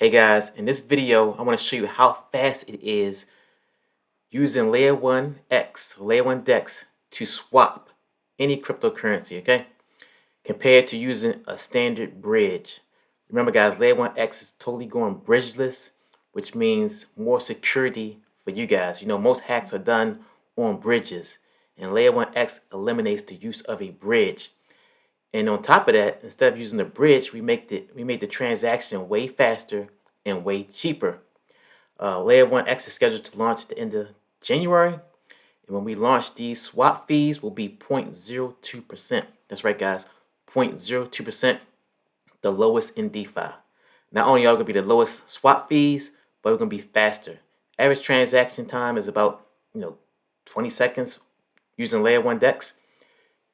Hey guys, in this video, I want to show you how fast it is using Layer 1X, Layer 1 DEX to swap any cryptocurrency, okay? Compared to using a standard bridge. Remember guys, Layer 1X is totally going bridgeless, which means more security for you guys. You know, most hacks are done on bridges, and Layer 1X eliminates the use of a bridge. And on top of that, instead of using the bridge, we made the transaction way faster and way cheaper. Layer 1X is scheduled to launch at the end of January. And when we launch, these swap fees will be 0.02%. That's right, guys, 0.02%, the lowest in DeFi. Not only are going to be the lowest swap fees, but we're going to be faster. Average transaction time is about 20 seconds using Layer 1 DEX.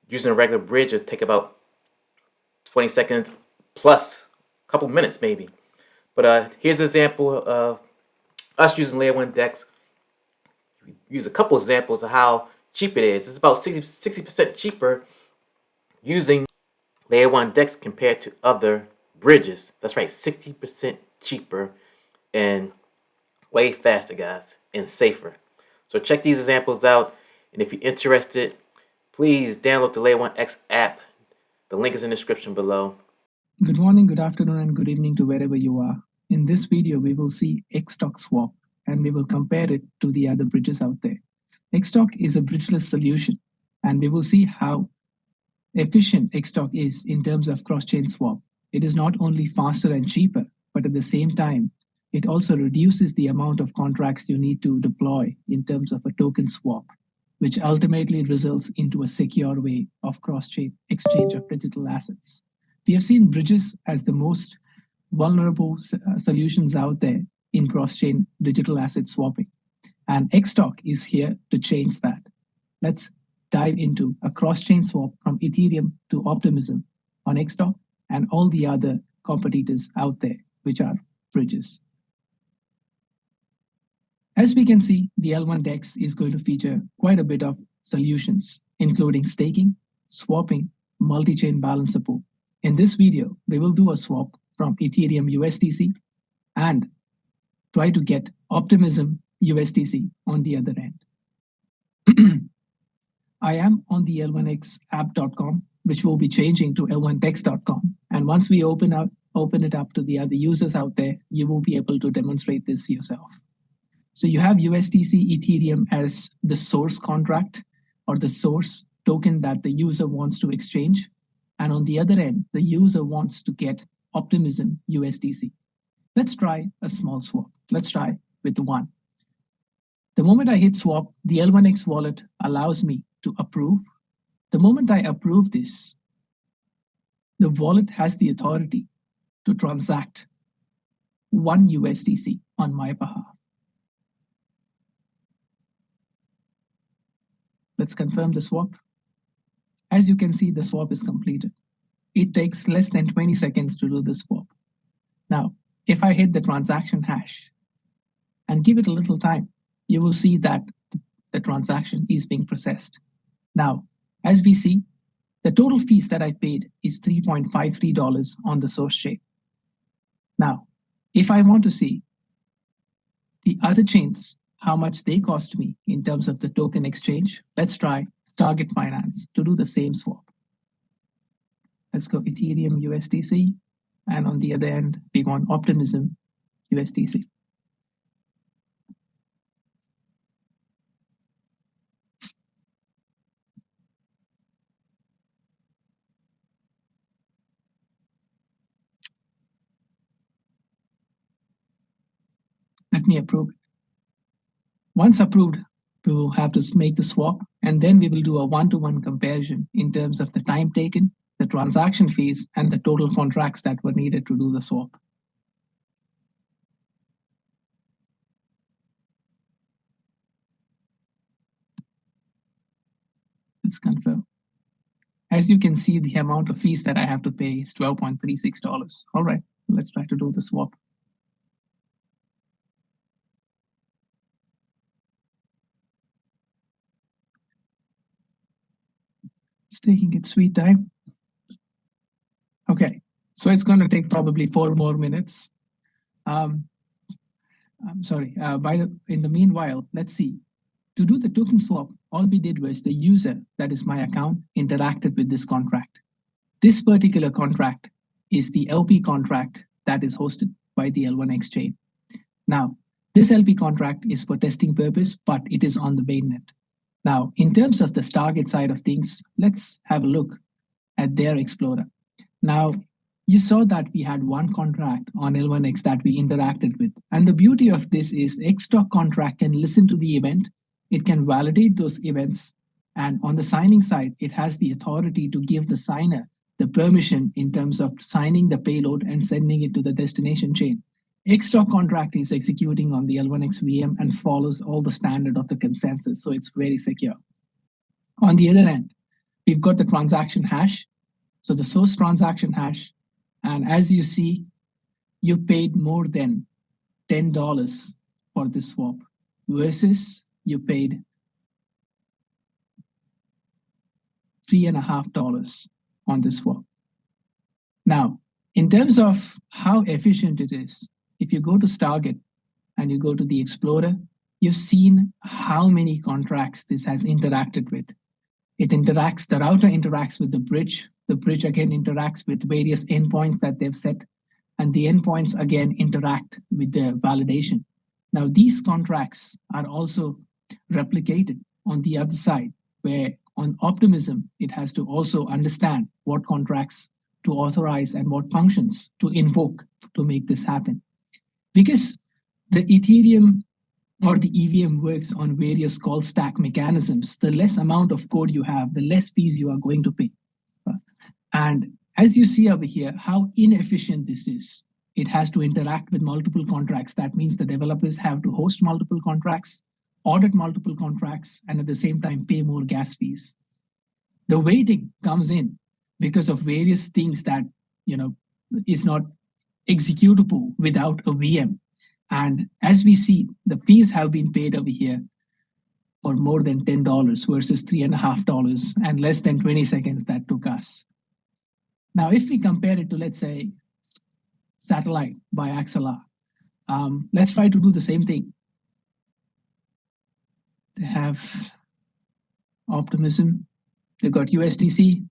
Using a regular bridge, it'll take about 20 seconds plus a couple minutes maybe. But here's an example of us using Layer 1 DEX. Use a couple examples of how cheap it is. It's about 60% cheaper using Layer 1 DEX compared to other bridges. That's right, 60% cheaper and way faster, guys, and safer. So check these examples out, and if you're interested, please download the Layer 1X app. The link is in the description below. Good morning, good afternoon, and good evening to wherever you are. In this video, we will see XStock swap, and we will compare it to the other bridges out there. XStock is a bridgeless solution, and we will see how efficient XStock is in terms of cross-chain swap. It is not only faster and cheaper, but at the same time, it also reduces the amount of contracts you need to deploy in terms of a token swap, which ultimately results into a secure way of cross-chain exchange of digital assets. We have seen bridges as the most vulnerable solutions out there in cross-chain digital asset swapping. And XStock is here to change that. Let's dive into a cross-chain swap from Ethereum to Optimism on XStock and all the other competitors out there, which are bridges. As we can see, the L1 DEX is going to feature quite a bit of solutions, including staking, swapping, multi-chain balance support. In this video, we will do a swap from Ethereum USDC and try to get Optimism USDC on the other end. I am on the L1XAPP.com, which will be changing to L1DEX.com. And once we open it up to the other users out there, you will be able to demonstrate this yourself. So you have USDC Ethereum as the source contract or the source token that the user wants to exchange. And on the other end, the user wants to get Optimism USDC. Let's try a small swap. Let's try with one. The moment I hit swap, the L1X wallet allows me to approve. The moment I approve this, the wallet has the authority to transact 1 USDC on my behalf. Let's confirm the swap. As you can see, the swap is completed. It takes less than 20 seconds to do the swap. Now, if I hit the transaction hash and give it a little time, you will see that the transaction is being processed. Now, as we see, the total fees that I paid is $3.53 on the source chain. Now, if I want to see the other chains, how much they cost me in terms of the token exchange, let's try Target Finance to do the same swap. Let's go Ethereum USDC, and on the other end, we want Optimism USDC. Let me approve it. Once approved, we will have to make the swap, and then we will do a one-to-one comparison in terms of the time taken, the transaction fees, and the total contracts that were needed to do the swap. Let's confirm. As you can see, the amount of fees that I have to pay is $12.36. All right, let's try to do the swap. It's taking its sweet time. Okay, so it's going to take probably 4 more minutes. I'm sorry. In the meanwhile, let's see. To do the token swap, all we did was the user, that is my account, interacted with this contract. This particular contract is the LP contract that is hosted by the L1X chain. Now, this LP contract is for testing purpose, but it is on the mainnet. Now, in terms of the Stargate side of things, let's have a look at their Explorer. Now, you saw that we had one contract on L1X that we interacted with. And the beauty of this is Xtalk contract can listen to the event, it can validate those events, and on the signing side, it has the authority to give the signer the permission in terms of signing the payload and sending it to the destination chain. Xtalk contract is executing on the L1X VM and follows all the standard of the consensus, so it's very secure. On the other end, we've got the transaction hash. So the source transaction hash, and as you see, you paid more than $10 for this swap versus you paid $3.50 on this swap. Now, in terms of how efficient it is, if you go to Stargate and you go to the Explorer, you've seen how many contracts this has interacted with. The router interacts with the bridge again interacts with various endpoints that they've set, and the endpoints again interact with the validation. Now, these contracts are also replicated on the other side, where on Optimism, it has to also understand what contracts to authorize and what functions to invoke to make this happen. Because the Ethereum or the EVM works on various call stack mechanisms, the less amount of code you have, the less fees you are going to pay. And as you see over here, how inefficient this is. It has to interact with multiple contracts. That means the developers have to host multiple contracts, audit multiple contracts, and at the same time pay more gas fees. The waiting comes in because of various things that is not executable without a VM. And as we see, the fees have been paid over here for more than $10 versus $3.50 and less than 20 seconds that took us. Now, if we compare it to, let's say, Satellite by Axelar, let's try to do the same thing. They have Optimism. They've got USDC.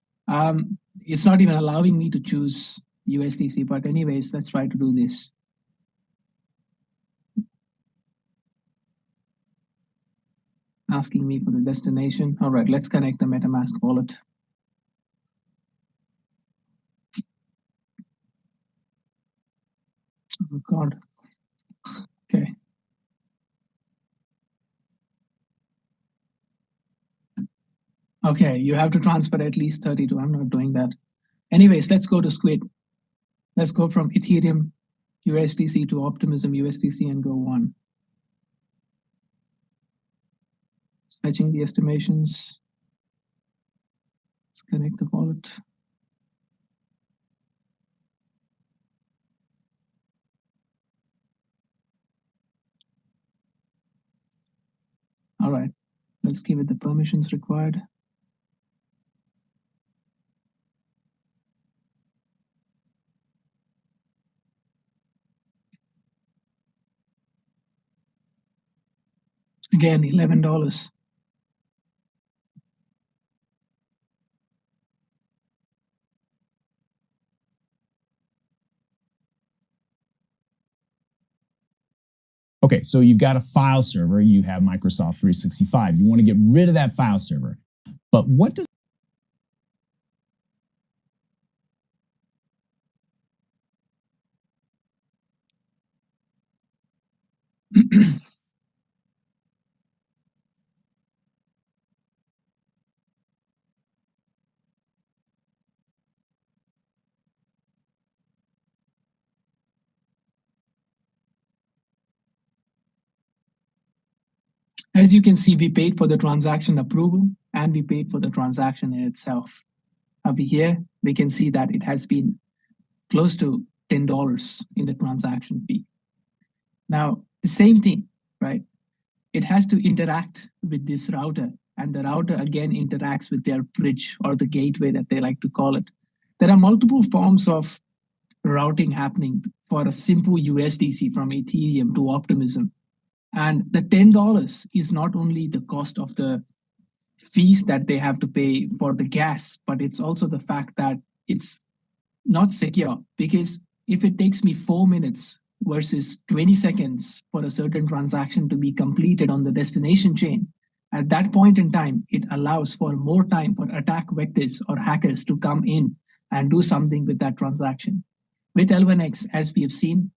It's not even allowing me to choose USDC, but anyways, let's try to do this. Asking me for the destination. All right, let's connect the MetaMask wallet. Oh God. Okay. Okay, you have to transfer at least 32. I'm not doing that. Anyways, let's go to Squid. Let's go from Ethereum USDC to Optimism USDC and go one. Fetching the estimations. Let's connect the wallet. All right, let's give it the permissions required. Again, $11. Okay, so you've got a file server, you have Microsoft 365. You want to get rid of that file server. But what does As you can see, we paid for the transaction approval and we paid for the transaction in itself. Over here, we can see that it has been close to $10 in the transaction fee. Now, the same thing, right? It has to interact with this router, and the router again interacts with their bridge or the gateway that they like to call it. There are multiple forms of routing happening for a simple USDC from Ethereum to Optimism. And the $10 is not only the cost of the fees that they have to pay for the gas, but it's also the fact that it's not secure, because if it takes me 4 minutes versus 20 seconds for a certain transaction to be completed on the destination chain, at that point in time, it allows for more time for attack vectors or hackers to come in and do something with that transaction. With L1X, as we have seen,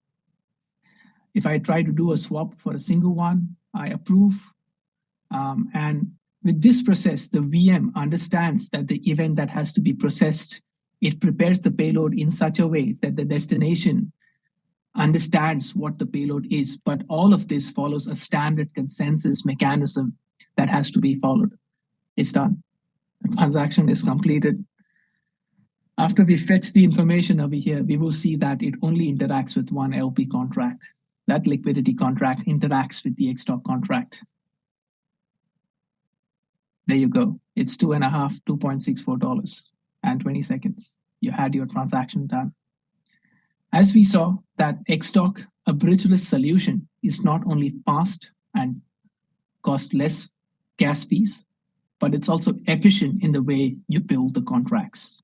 if I try to do a swap for a single one, I approve. And with this process, the VM understands that the event that has to be processed, it prepares the payload in such a way that the destination understands what the payload is. But all of this follows a standard consensus mechanism that has to be followed. It's done. The transaction is completed. After we fetch the information over here, we will see that it only interacts with one LP contract. That liquidity contract interacts with the XTOC contract. There you go. It's $2.64 and 20 seconds. You had your transaction done. As we saw, that XTOC, a bridgeless solution, is not only fast and cost less gas fees, but it's also efficient in the way you build the contracts.